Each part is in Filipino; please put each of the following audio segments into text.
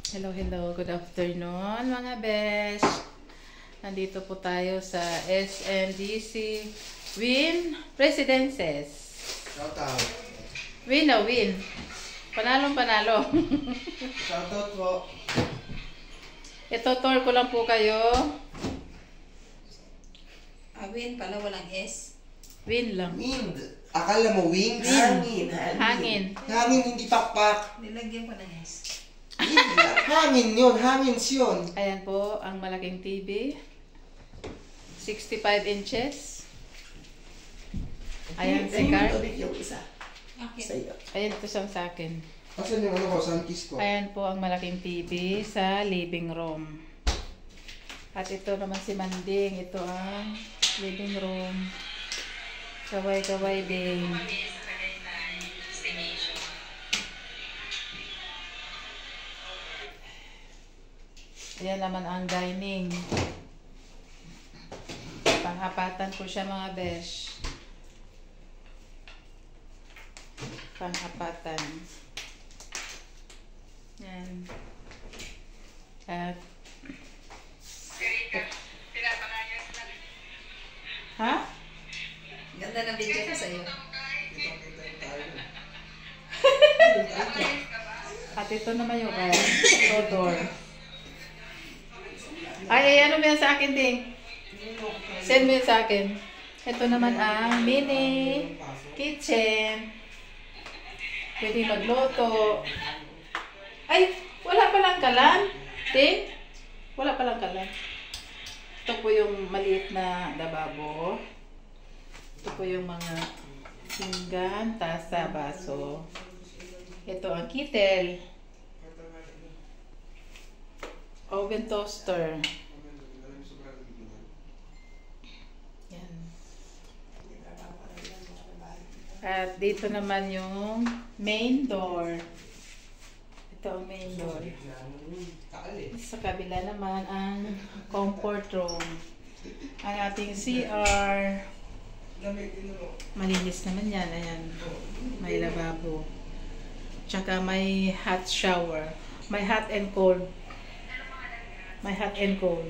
Hello, hello. Good afternoon, mga besh. Nandito po tayo sa SNDC Win Residences. Shout out. Win na win. Panalong panalo. Shout out po. Ito, tour ko lang po kayo. Win pala, walang S. Win lang. Wind. Akala mo wings? Hangin. Hangin, hindi pakpak. Nilagyan ko ng S. Wind lang. Hangin yun. Hangins yun. Ayan po ang malaking TV. 65 inches. Ayan si Car. Yung isa. Okay. Sa'yo. Ayan ito siyang sa akin. Asan yung ano ko? Sunkiss ko? Ayan po ang malaking TV sa living room. At ito naman si Manding. Ito ang living room. Kaway-kaway din. Ayan naman ang dining. Panghapatan ko siya, mga besh. Panghapatan. Yan. At ha? Ganda ng video ko sa'yo. At ito naman yung door. Ay, ano mo yan sa akin, Ding? Send mo yan sa akin. Ito naman ang mini kitchen. Pwede magluto. Ay, wala palang kalan. Ding? Wala palang kalan. Ito po yung maliit na lababo. Ito po yung mga pinggan, tasa, baso. Ito ang kettle. Oven toaster. Yan. At dito naman yung main door. Ito ang main door. Sa kabila naman ang comfort room. Ang ating CR. Malinis naman yan. Ayan. May lababo. Tsaka may hot shower. May hot and cold. May hot and cold.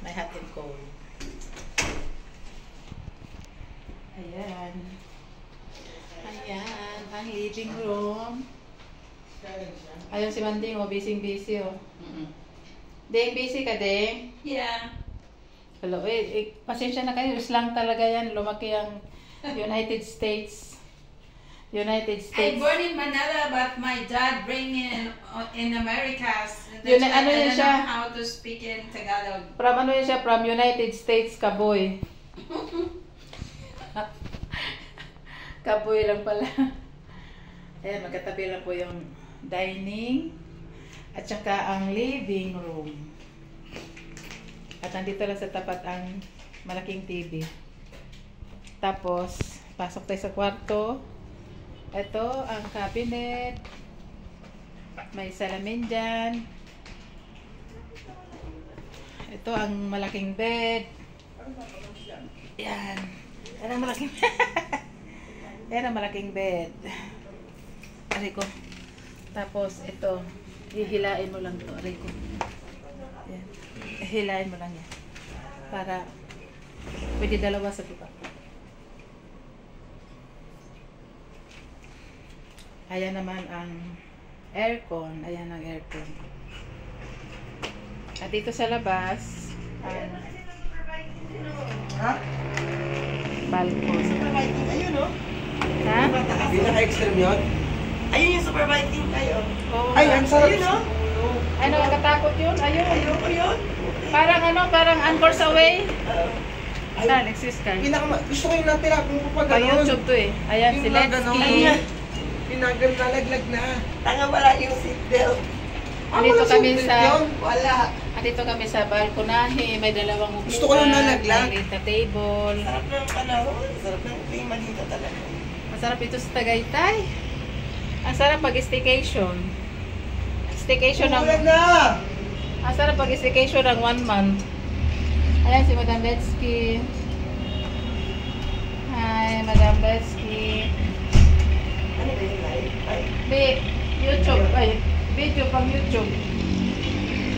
May hot and cold. Ayan. Ayan. Ang living room. Ayun si Manding, oh. Busy, oh. Ding, busy ka, Ding? Yeah. Hello, pasensya na kayo. Islang talaga yan. Lumaki ang United States. I born in Manila, but my dad bring in Americas. Yun, That's why ano I yun don't siya? know how to speak in Tagalog. From ano yun siya? From United States, Kaboy. Kaboy lang pala. Ayan, magkatabi lang po yung dining. At saka ang living room. At nandito lang sa tapat ang malaking TV. Tapos, pasok tayo sa kwarto. Ito ang cabinet. May salamin dyan. Ito ang malaking bed. Yan. Yan ang malaking yan ang malaking bed. Aray ko. Tapos ito. Hihilain mo lang ito. Aray ko. Yan. Hihilain mo lang yan. Para pwede dalawa sa tuka. Ayan naman ang aircon. Ayan ang aircon. At dito sa labas, Ha? balcony. Supervising kayo, no? Ha? Pinaka-extreme yun? Ayun yung supervising kayo. Oo Ay, nga. ang sarap. Ayun, no? Ay, nakakatakot yun. Ayun. Ayoko yun. Parang Anchor's Away. Ay, Alexis ka. gusto ko yung natira kung pa Pa ganun. YouTube to eh. Ayan, si Yung mga ganun. Letsky. Ayan. Nalaglag na. Tanga wala yung seatbelt. Andito kami sa Wala. andito kami sa balkonahe. May dalawang upuan. Gusto ko yung nalaglag. May table. Sarap ng panahon. Sarap ng klima dito talaga. Masarap ito sa Tagaytay. Ang sarap pag-staycation. Staycation ng... Wala na! Ang sarap pag-staycation ng 1 month. Ayan si Madam Letsky. Hi, Madam Letsky. Ano ba yung live? Ay, Be, YouTube. Ay, video pang YouTube.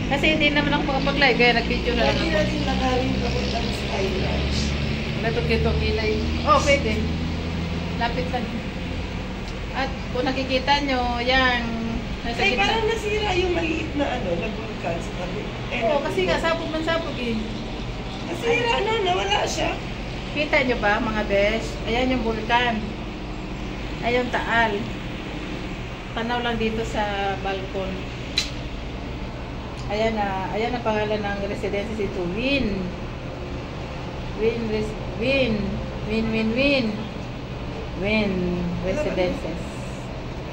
Kasi hindi naman ako makapag-live. Kaya nag-video na lang Hindi ako. natin nakarin papunta ng Skyline. Natog-itong ilay. Oh, pwede. Lapit lang. At kung nakikita nyo, yan. Nasa Ay, gitna. parang nasira yung maliit na na vulkan sa tabi. Oo, kasi nga, sabog man sabog eh. Nasira na, nawala siya. Kita nyo ba, mga besh? Ayan yung vulkan. Ayan yung taal. Tanaw lang dito sa balkon. Ayan na, ayan ang pangalan ng residency dito. Win. Win Residences.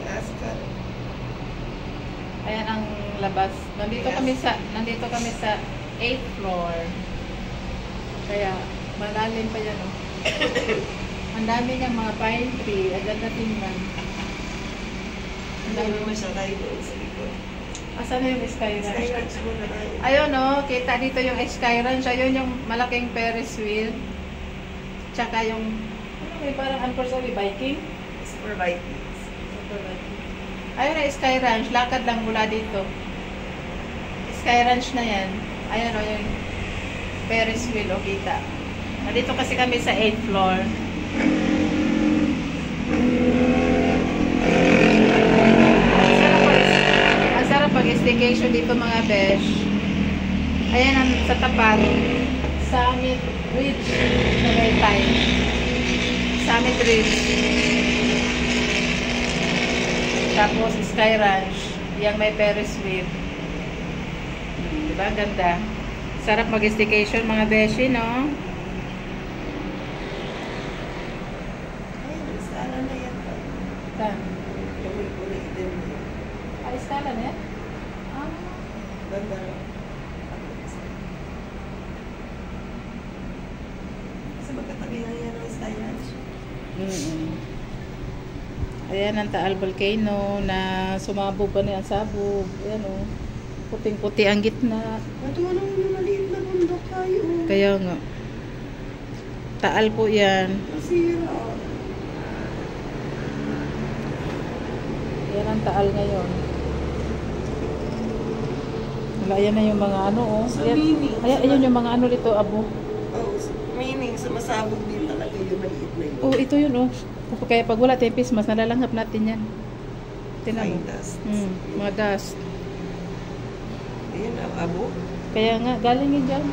Ask ka. Ayan ang labas. Nandito kami sa 8th floor. Kaya malalim pa yan, oh. Ang dami niyang mga pine tree. Ang ganda tingnan. Ang Hindi dami. naman siya tayo doon sa likod. Asan na yung Sky Ranch? Skyranch muna tayo. Ayun, oh. Kita dito yung Sky Ranch. Ayun yung malaking Ferris wheel. Tsaka yung may parang unfortunately Viking. Super Vikings. Ayun na Sky Ranch. Lakad lang mula dito. Sky Ranch na yan. Ayun, oh, yung Ferris wheel, oh, kita. Nandito kasi kami sa 8th floor. Ang sarap pag-staycation dito, mga besh. Ayan ang sa tapat. Summit Ridge na may time. Summit Ridge. Tapos Sky Ranch. Yang may Ferris wheel. Diba? Ang ganda. Sarap mag-staycation, mga beshi, no? Ay, nasala na yan pa. Saan? Kulay-kulay din. Ay, skala na yan? Ah. Ganda. Kasi magkatabi lang yan ng Skyranch. Ayan ang Taal Volcano na sumabog pa na yan, sabog. Ayan, oh. Puting-puti ang gitna. Natuwa naman yung maliit na bundok tayo. Kaya nga. Taal po yan. Nasira. Yan ang Taal ngayon. Wala, yan na yung mga ano, oh. Sa Ayan, meaning. ayan yung mga ano dito, abo. Oh, meaning, sumasabog din talaga yung maliit na yun. Oh, ito yun, oh. Kaya pag wala tayong Christmas, nalalanghap natin yan. Tinan mo. Fine dust. Mga dust. Ayan, abo. Kaya nga, galing yun dyan.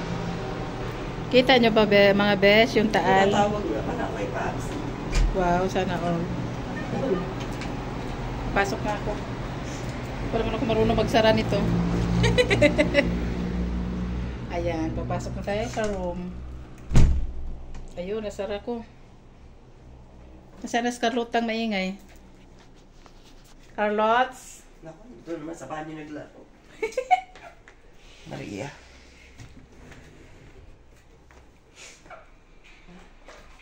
Kita nyo ba, mga besh, yung Taal? Tinatawag na pala kay Paps. Wow, sana all. Pasok na ako. Wala naman ako marunong magsara nito. Ayan, papasok na tayo sa room. Ayun, nasara ko. Nasaan na si Carlotang maingay? Carlots? Naku, doon naman sa banyo naglaro. Maria.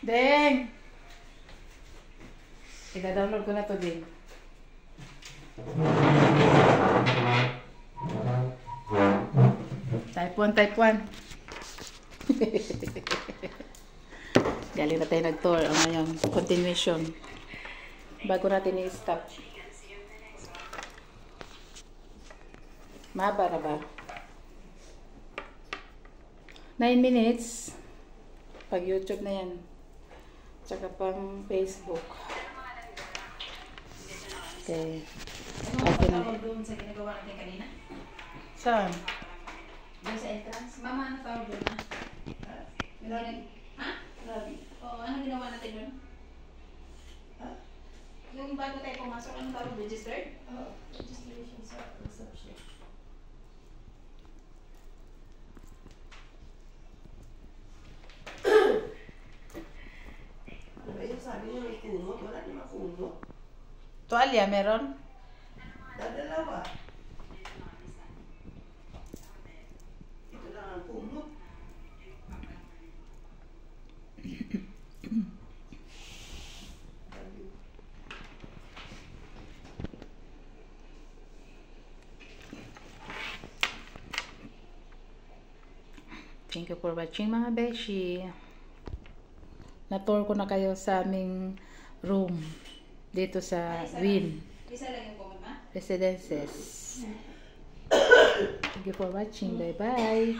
Deng! Ida-download ko na to, Deng. Type 1, type 1. Galing na tayo nag-tour. Ang ngayon, continuation. Bago natin i-stop. Mahaba na ba? 9 minutes. Pag YouTube na yan. Tsaka pang Facebook. Okay. Okay na. Tawag doon sa ginagawa natin kanina? Saan? Doon sa entrance? Mama, ano tawag doon na? Ha? Grabe. Oo, ano ginawa natin doon? Ha? Yung bago tayo pumasok, ano tawag? Registered? Registration sa reception. Ano ba yung sabi niya may kumot? Wala naman kumot. Tuwalya, meron? Dadalawa. Ito lang ang kumot. Thank you for watching, mga beshi. Na-tour ko na kayo sa aming room dito sa Win. Isa lang yung comment, ma? residences. Thank you for watching. Bye-bye.